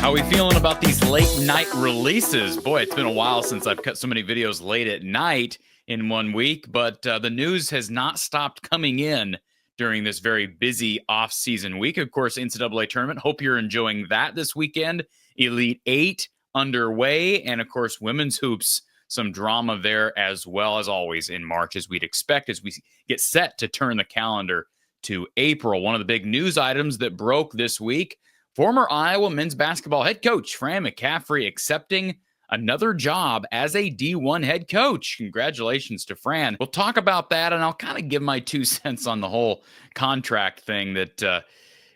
How are we feeling about these late night releases? Boy, it's been a while since I've cut so many videos late at night in 1 week, but the news has not stopped coming in during this very busy off-season week. Of course, NCAA tournament. Hope you're enjoying that this weekend. Elite Eight underway, and of course, women's hoops. Some drama there as well, as always in March, as we'd expect, as we get set to turn the calendar to April. One of the big news items that broke this week: former Iowa men's basketball head coach Fran McCaffery accepting another job as a D1 head coach. Congratulations to Fran. We'll talk about that, and I'll kind of give my 2 cents on the whole contract thing that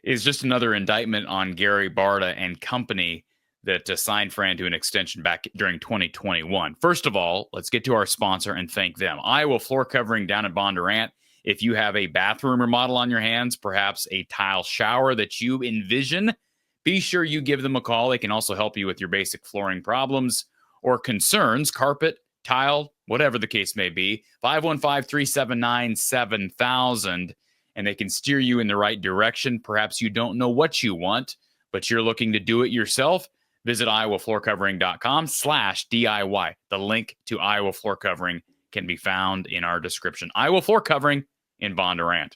is just another indictment on Gary Barta and company that signed Fran to an extension back during 2021. First of all, let's get to our sponsor and thank them. Iowa Floor Covering down in Bondurant. If you have a bathroom remodel on your hands, perhaps a tile shower that you envision, be sure you give them a call. They can also help you with your basic flooring problems or concerns, carpet, tile, whatever the case may be. 515-379-7000, and they can steer you in the right direction. Perhaps you don't know what you want, but you're looking to do it yourself. Visit iowafloorcovering.com/DIY. The link to Iowa Floor Covering can be found in our description. Iowa Floor Covering in Bondurant.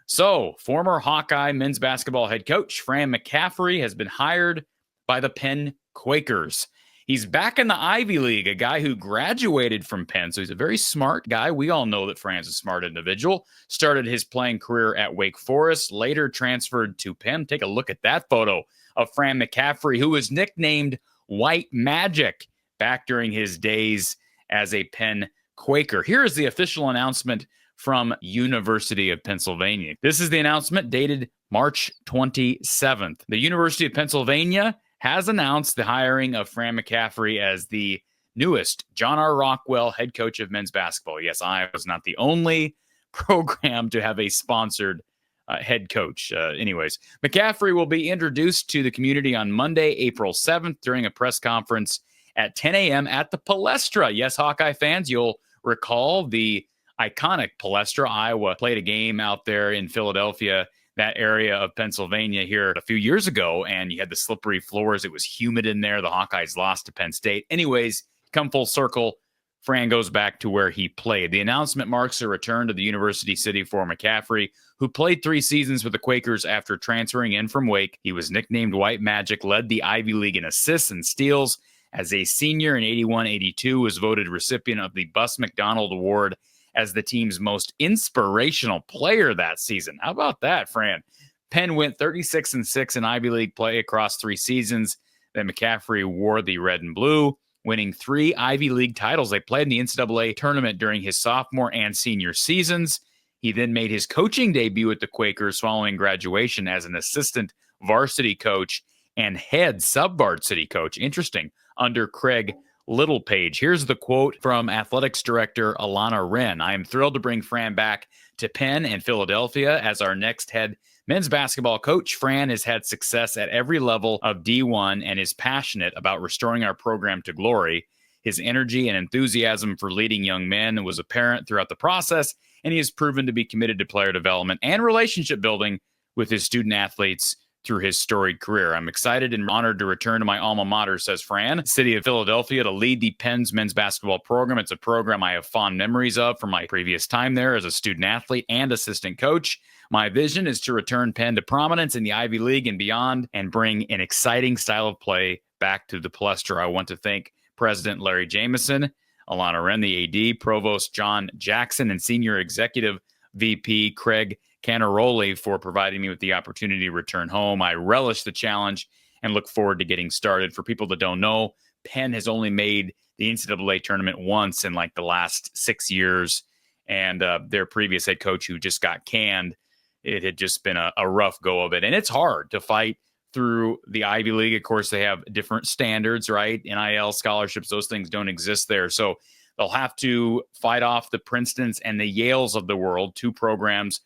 So, former Hawkeye men's basketball head coach Fran McCaffery has been hired by the Penn Quakers. He's back in the Ivy League, a guy who graduated from Penn, so he's a very smart guy. We all know that Fran's a smart individual. Started his playing career at Wake Forest, later transferred to Penn. Take a look at that photo of Fran McCaffery, who was nicknamed White Magic back during his days as a Penn Quaker. Here is the official announcement from University of Pennsylvania. This is the announcement dated March 27th. The University of Pennsylvania has announced the hiring of Fran McCaffery as the newest John R. Rockwell head coach of men's basketball. Yes, I was not the only program to have a sponsored head coach. Anyways, McCaffery will be introduced to the community on Monday, April 7th during a press conference at 10 a.m. at the Palestra. Yes, Hawkeye fans, you'll recall the iconic Palestra. Iowa played a game out there in Philadelphia, that area of Pennsylvania, here a few years ago, and you had the slippery floors. It was humid in there. The Hawkeyes lost to Penn State. Anyways, come full circle. Fran goes back to where he played. The announcement marks a return to the University City for McCaffery, who played 3 seasons with the Quakers after transferring in from Wake. He was nicknamed White Magic, led the Ivy League in assists and steals. As a senior in 81-82, was voted recipient of the Bus McDonald Award as the team's most inspirational player that season. How about that, Fran? Penn went 36-6 in Ivy League play across 3 seasons. Then McCaffery wore the red and blue, winning 3 Ivy League titles. They played in the NCAA tournament during his sophomore and senior seasons. He then made his coaching debut at the Quakers following graduation as an assistant varsity coach and head sub-varsity coach. Interesting, under Craig Littlepage. Here's the quote from athletics director Alana Wren. "I am thrilled to bring Fran back to Penn and Philadelphia as our next head men's basketball coach. Fran has had success at every level of D1 and is passionate about restoring our program to glory. His energy and enthusiasm for leading young men was apparent throughout the process, and he has proven to be committed to player development and relationship building with his student athletes through his storied career. I'm excited and honored to return to my alma mater," says Fran. City of Philadelphia, to lead the Penn's men's basketball program. It's a program I have fond memories of from my previous time there as a student athlete and assistant coach. My vision is to return Penn to prominence in the Ivy League and beyond and bring an exciting style of play back to the Palestra. I want to thank President Larry Jameson, Alana Wren, the AD, Provost John Jackson, and Senior Executive VP Craig Canaroli for providing me with the opportunity to return home. I relish the challenge and look forward to getting started. For people that don't know, Penn has only made the NCAA tournament once in like the last 6 years, and their previous head coach, who just got canned, it had just been a rough go of it. And it's hard to fight through the Ivy League. Of course, they have different standards, right? NIL scholarships, those things don't exist there. So they'll have to fight off the Princetons and the Yales of the world, 2 programs,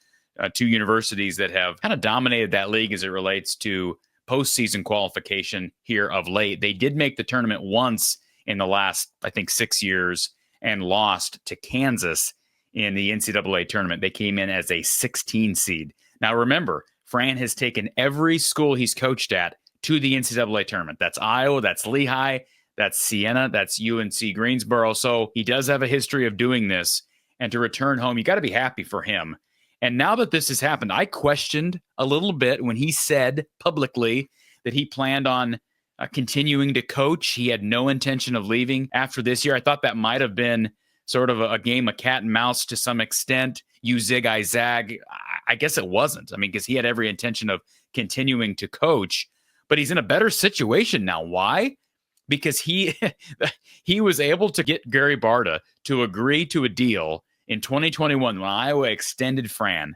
2 universities that have kind of dominated that league as it relates to postseason qualification here of late. They did make the tournament once in the last, I think, 6 years and lost to Kansas in the NCAA tournament. They came in as a 16 seed. Now, remember, Fran has taken every school he's coached at to the NCAA tournament. That's Iowa, that's Lehigh, that's Siena, that's UNC Greensboro. So he does have a history of doing this. And to return home, you got to be happy for him. And now that this has happened, I questioned a little bit when he said publicly that he planned on continuing to coach. He had no intention of leaving after this year. I thought that might have been sort of a game of cat and mouse to some extent. You zig, I zag. I guess it wasn't. I mean, because he had every intention of continuing to coach, but he's in a better situation now. Why? Because he was able to get Gary Barta to agree to a deal in 2021 when Iowa extended Fran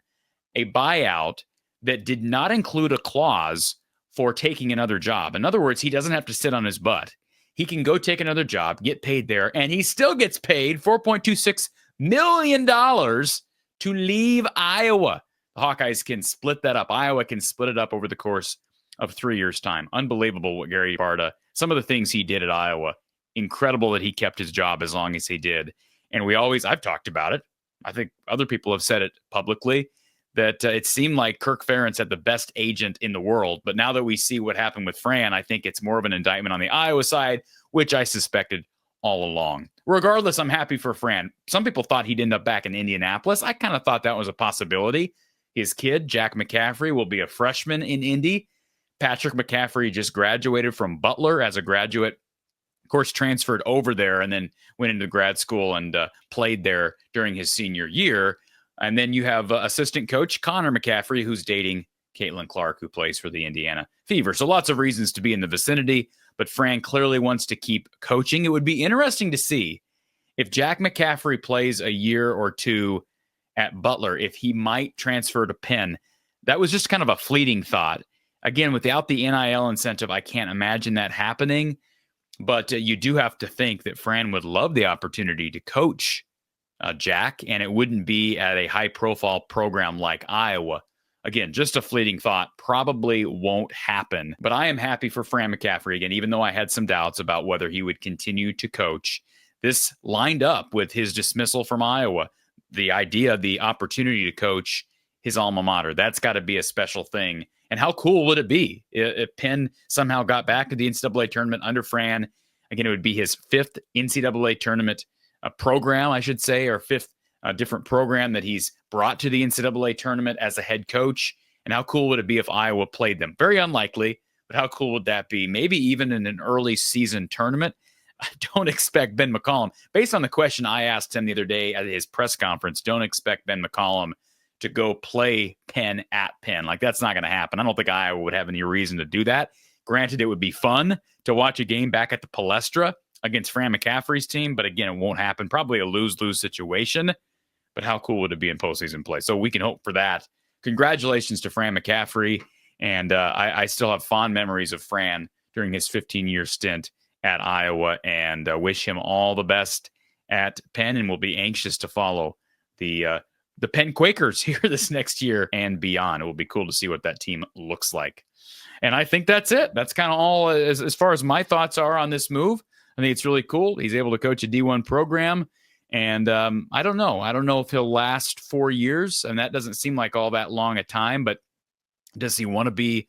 a buyout that did not include a clause for taking another job. In other words, he doesn't have to sit on his butt. He can go take another job, get paid there, and he still gets paid $4.26 million to leave Iowa. The Hawkeyes can split that up. Iowa can split it up over the course of 3 years' time. Unbelievable what Gary Barta, some of the things he did at Iowa. Incredible that he kept his job as long as he did. And I've talked about it. I think other people have said it publicly, that it seemed like Kirk Ferentz had the best agent in the world. But now that we see what happened with Fran, I think it's more of an indictment on the Iowa side, which I suspected all along. Regardless, I'm happy for Fran. Some people thought he'd end up back in Indianapolis. I kind of thought that was a possibility. His kid, Jack McCaffery, will be a freshman in Indy. Patrick McCaffery just graduated from Butler as a graduate. Of course, transferred over there and then went into grad school and played there during his senior year. And then you have assistant coach Connor McCaffery, who's dating Caitlin Clark, who plays for the Indiana Fever. So lots of reasons to be in the vicinity, but Fran clearly wants to keep coaching. It would be interesting to see if Jack McCaffery plays a year or two at Butler, if he might transfer to Penn. That was just kind of a fleeting thought. Again, without the NIL incentive, I can't imagine that happening. But you do have to think that Fran would love the opportunity to coach Jack, and it wouldn't be at a high-profile program like Iowa. Again, just a fleeting thought, probably won't happen. But I am happy for Fran McCaffery, again, even though I had some doubts about whether he would continue to coach. This lined up with his dismissal from Iowa, the idea, the opportunity to coach his alma mater. That's got to be a special thing. And how cool would it be if Penn somehow got back to the NCAA tournament under Fran? Again, it would be his fifth NCAA tournament program, I should say, or fifth different program that he's brought to the NCAA tournament as a head coach. And how cool would it be if Iowa played them? Very unlikely, but how cool would that be? Maybe even in an early season tournament. I don't expect Ben McCollum, based on the question I asked him the other day at his press conference, don't expect Ben McCollum to go play Penn at Penn. Like, that's not going to happen. I don't think Iowa would have any reason to do that. Granted, it would be fun to watch a game back at the Palestra against Fran McCaffery's team, but again, it won't happen. Probably a lose-lose situation, but how cool would it be in postseason play? So we can hope for that. Congratulations to Fran McCaffery, and I still have fond memories of Fran during his 15-year stint at Iowa, and wish him all the best at Penn, and we'll be anxious to follow the Penn Quakers here this next year and beyond. It will be cool to see what that team looks like. And I think that's it. That's kind of all as far as my thoughts are on this move. I think it's really cool. He's able to coach a D1 program. And I don't know. I don't know if he'll last 4 years. And that doesn't seem like all that long a time. But does he want to be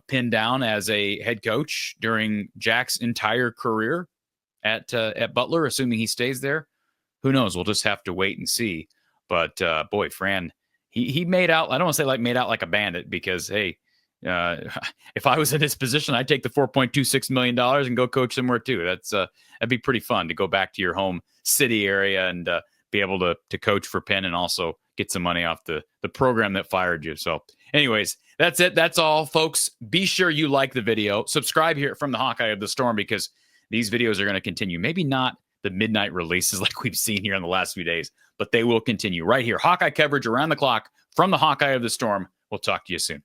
pinned down as a head coach during Jack's entire career at Butler, assuming he stays there? Who knows? We'll just have to wait and see. But boy, Fran, he made out. I don't want to say made out like a bandit, because hey, if I was in his position, I'd take the $4.26 million and go coach somewhere too. That'd be pretty fun to go back to your home city area and be able to coach for Penn and also get some money off the program that fired you. So anyways, that's it. That's all, folks. Be sure you like the video. Subscribe here from the Hawkeye of the Storm, because these videos are going to continue. Maybe not the midnight releases like we've seen here in the last few days, but they will continue right here. Hawkeye coverage around the clock from the Hawkeye of the Storm. We'll talk to you soon.